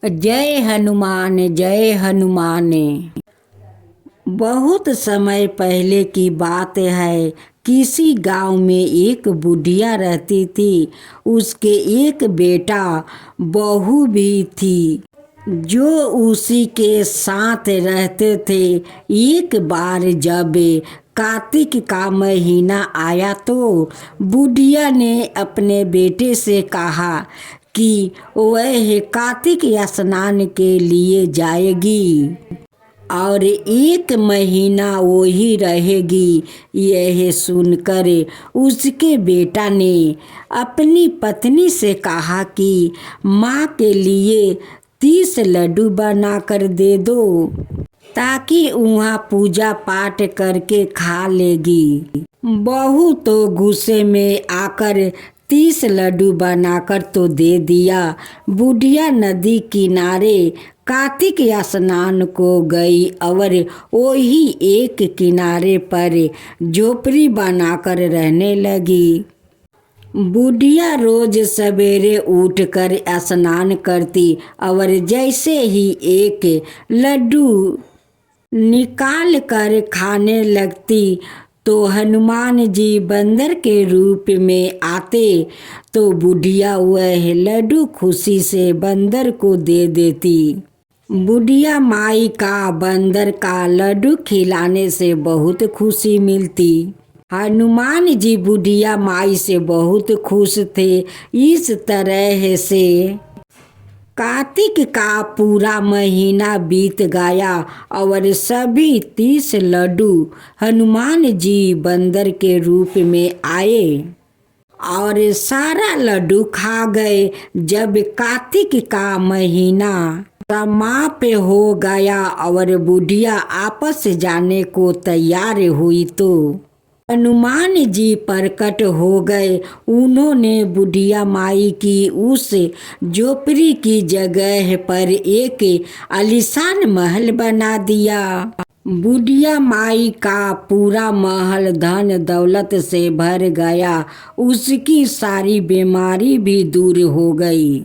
जय हनुमान जय हनुमान। बहुत समय पहले की बात है। किसी गांव में एक बुढ़िया रहती थी। उसके एक बेटा बहू भी थी जो उसी के साथ रहते थे। एक बार जब कार्तिक का महीना आया तो बुढ़िया ने अपने बेटे से कहा कि वह कार्तिक स्नान के लिए जाएगी और एक महीना वो ही रहेगी। यह सुनकर उसके बेटा ने अपनी पत्नी से कहा कि माँ के लिए 30 लड्डू बना कर दे दो ताकि वहाँ पूजा पाठ करके खा लेगी। बहू तो गुस्से में आकर 30 लड्डू बनाकर तो दे दिया। बुढ़िया नदी किनारे कार्तिक स्नान को गई और वही एक किनारे पर झोपड़ी बनाकर रहने लगी। बुढ़िया रोज सवेरे उठकर स्नान करती और जैसे ही एक लड्डू निकाल कर खाने लगती तो हनुमान जी बंदर के रूप में आते तो बुढ़िया वह लड्डू खुशी से बंदर को दे देती। बुढ़िया माई का बंदर का लड्डू खिलाने से बहुत खुशी मिलती। हनुमान जी बुढ़िया माई से बहुत खुश थे। इस तरह से कार्तिक का पूरा महीना बीत गया और सभी 30 लड्डू हनुमान जी बंदर के रूप में आए और सारा लड्डू खा गए। जब कार्तिक का महीना समाप्त हो गया और बुढ़िया आपस जाने को तैयार हुई तो हनुमान जी प्रकट हो गए। उन्होंने बुढ़िया माई की उस झोपड़ी की जगह पर एक आलीशान महल बना दिया। बुढ़िया माई का पूरा महल धन दौलत से भर गया। उसकी सारी बीमारी भी दूर हो गई।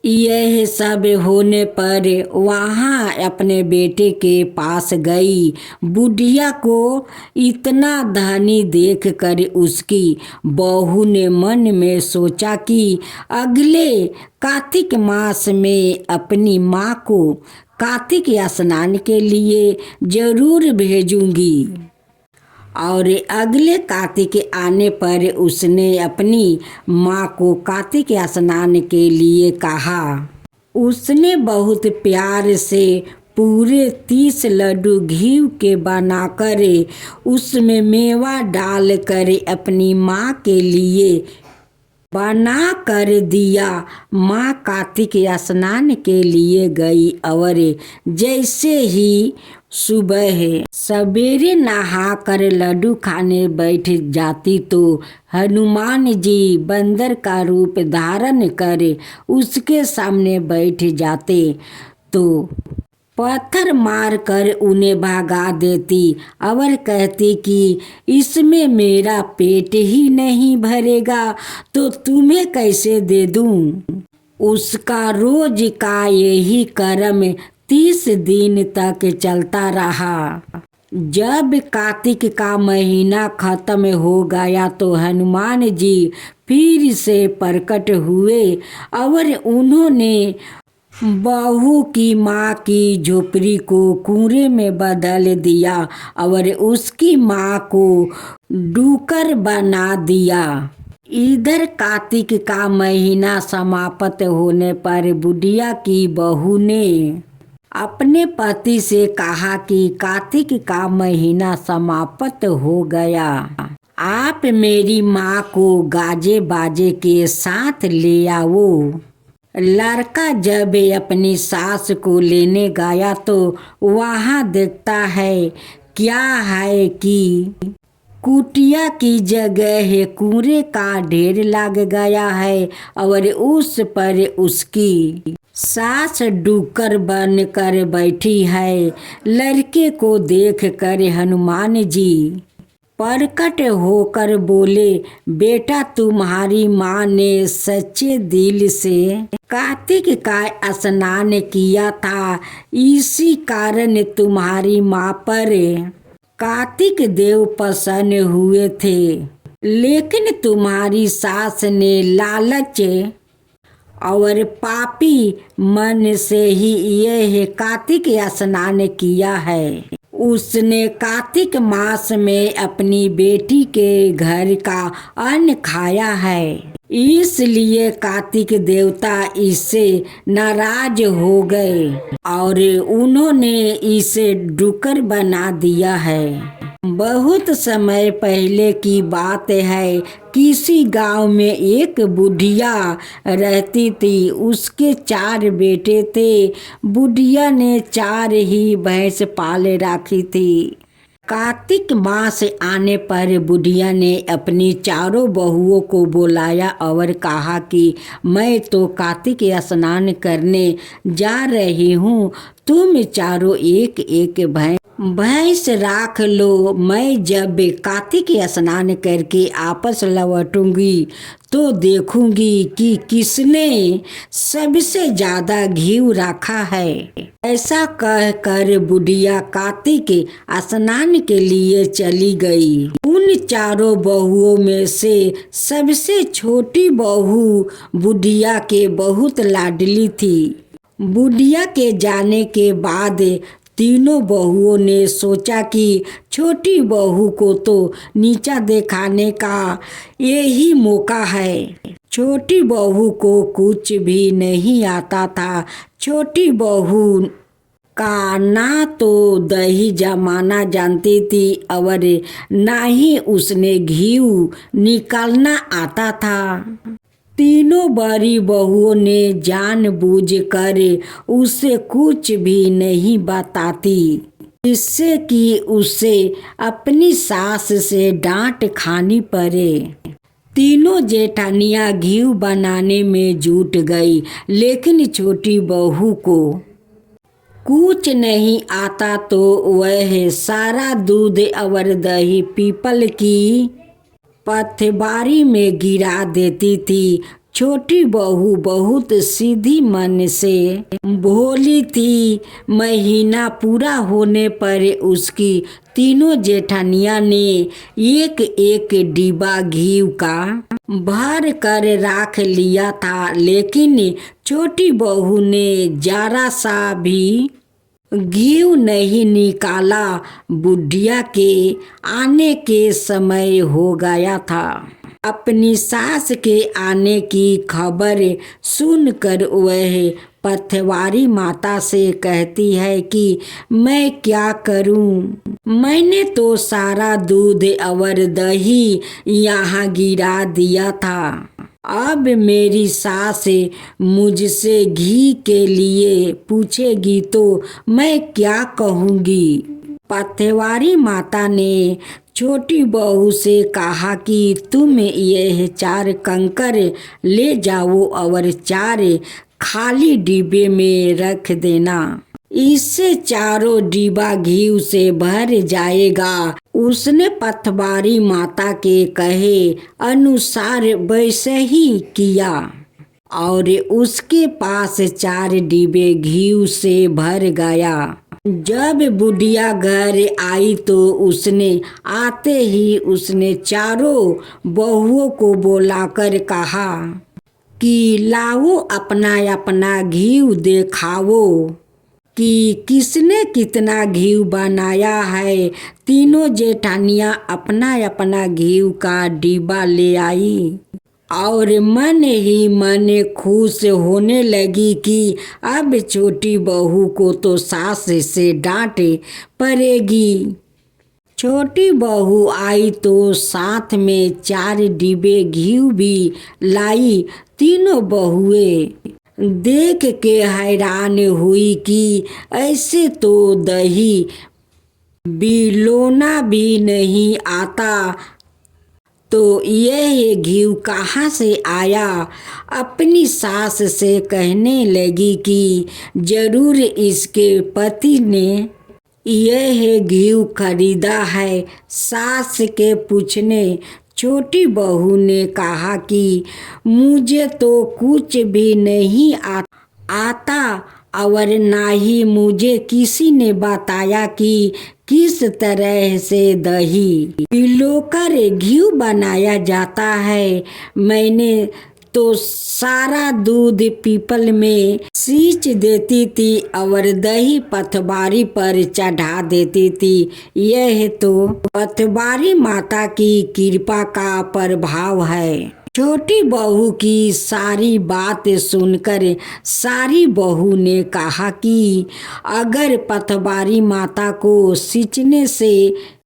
यह सब होने पर वहाँ अपने बेटे के पास गई। बुढ़िया को इतना धनी देखकर उसकी बहू ने मन में सोचा कि अगले कार्तिक मास में अपनी माँ को कार्तिक स्नान के लिए जरूर भेजूंगी। और अगले कार्तिक आने पर उसने अपनी माँ को कार्तिक स्नान के लिए कहा। उसने बहुत प्यार से पूरे 30 लड्डू घी के बनाकर उसमें मेवा डालकर अपनी माँ के लिए बना कर दिया। माँ कार्तिक स्नान के लिए गई और जैसे ही सुबह सवेरे नहाकर लड्डू खाने बैठ जाती तो हनुमान जी बंदर का रूप धारण कर उसके सामने बैठ जाते तो पत्थर मारकर उन्हें भगा देती और कहती कि इसमें मेरा पेट ही नहीं भरेगा तो तुम्हें कैसे दे दूं। उसका रोज का यही कर्म 30 दिन तक चलता रहा। जब कार्तिक का महीना खत्म हो गया तो हनुमान जी फिर से प्रकट हुए और उन्होंने बहू की माँ की झोपड़ी को कुएं में बदल दिया और उसकी माँ को डूकर बना दिया। इधर कार्तिक का महीना समाप्त होने पर बुढ़िया की बहू ने अपने पति से कहा कि कार्तिक का महीना समाप्त हो गया। आप मेरी माँ को गाजे बाजे के साथ ले आओ। लड़का जब अपनी सास को लेने गया तो वहाँ देखता है क्या है कि कुटिया की जगह कूड़े का ढेर लग गया है और उस पर उसकी सास डूकर बन कर बैठी है। लड़के को देखकर हनुमान जी प्रकट होकर बोले, बेटा तुम्हारी माँ ने सच्चे दिल से कार्तिक का स्नान किया था, इसी कारण तुम्हारी माँ पर कार्तिक देव प्रसन्न हुए थे। लेकिन तुम्हारी सास ने लालच और पापी मन से ही यह कार्तिक स्नान किया है। उसने कार्तिक मास में अपनी बेटी के घर का अन्न खाया है, इसलिए कार्तिक देवता इससे नाराज हो गए और उन्होंने इसे डुक्कर बना दिया है। बहुत समय पहले की बात है, किसी गांव में एक बुढ़िया रहती थी। उसके 4 बेटे थे। बुढ़िया ने 4 ही भैंस पाल रखी थी। कार्तिक मास आने पर बुढ़िया ने अपनी 4 बहुओं को बुलाया और कहा कि मैं तो कार्तिक स्नान करने जा रही हूँ, तुम चारों एक एक भैंस राख लो। मैं जब कार्तिक स्नान करके आपस लौटूंगी तो देखूंगी कि किसने सबसे ज्यादा घी रखा है। ऐसा कहकर बुढ़िया कार्तिक स्नान के लिए चली गई। उन 4 बहुओं में से सबसे छोटी बहू बुढ़िया के बहुत लाडली थी। बुढ़िया के जाने के बाद तीनों बहुओं ने सोचा कि छोटी बहू को तो नीचा दिखाने का यही मौका है। छोटी बहू को कुछ भी नहीं आता था। छोटी बहू का ना तो दही जमाना जानती थी और ना ही उसने घी निकालना आता था। तीनों बड़ी बहुओं ने जानबूझकर उसे कुछ भी नहीं बताती, जिससे कि उसे अपनी सास से डांट खानी पड़े। तीनों जेठानियां घी बनाने में जुट गई, लेकिन छोटी बहू को कुछ नहीं आता तो वह सारा दूध और दही पीपल की पथवारी में गिरा देती थी। छोटी बहू बहुत सीधी मन से भोली थी। महीना पूरा होने पर उसकी तीनों जेठानियां ने एक एक डिब्बा घी का भर कर रख लिया था, लेकिन छोटी बहू ने जरा सा भी घी नहीं निकाला। बुढ़िया के आने के समय हो गया था। अपनी सास के आने की खबर सुनकर वह पथवारी माता से कहती है कि मैं क्या करूं? मैंने तो सारा दूध और दही यहाँ गिरा दिया था। अब मेरी सास मुझसे घी के लिए पूछेगी तो मैं क्या कहूँगी? पथवारी माता ने छोटी बहू से कहा कि तुम यह 4 कंकर ले जाओ और 4 खाली डिब्बे में रख देना। इससे चारों डिब्बा घी से भर जाएगा। उसने पथवारी माता के कहे अनुसार वैसे ही किया और उसके पास 4 डिब्बे घी से भर गया। जब बुढ़िया घर आई तो उसने आते ही उसने चारों बहुओं को बुलाकर कहा कि लाओ अपना अपना घी दिखाओ कि किसने कितना घी बनाया है। तीनों जेठानियां अपना अपना घी का डिब्बा ले आई और मन ही मन खुश होने लगी कि अब छोटी बहू को तो सास से डांट पड़ेगी। छोटी बहू आई तो साथ में 4 डिब्बे घी भी लाई। तीनों बहुएं देख के हैरान हुई कि ऐसे तो दही बिलोना भी नहीं आता, तो यह घी कहाँ से आया? अपनी सास से कहने लगी कि जरूर इसके पति ने यह घी खरीदा है। सास के पूछने छोटी बहू ने कहा कि मुझे तो कुछ भी नहीं आता और ना ही मुझे किसी ने बताया कि किस तरह से दही पिलोकर घी बनाया जाता है। मैंने तो सारा दूध पीपल में सींच देती थी और दही पथवारी पर चढ़ा देती थी। यह तो पथवारी माता की कृपा का प्रभाव है। छोटी बहू की सारी बात सुनकर सारी बहू ने कहा कि अगर पथवारी माता को सींचने से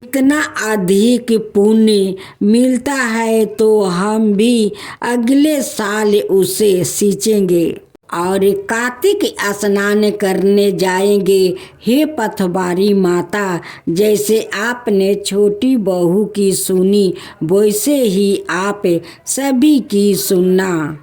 इतना अधिक पुण्य मिलता है तो हम भी अगले साल उसे सींचेंगे और कार्तिक स्नान करने जाएंगे। हे पथवारी माता, जैसे आपने छोटी बहू की सुनी वैसे ही आप सभी की सुनना।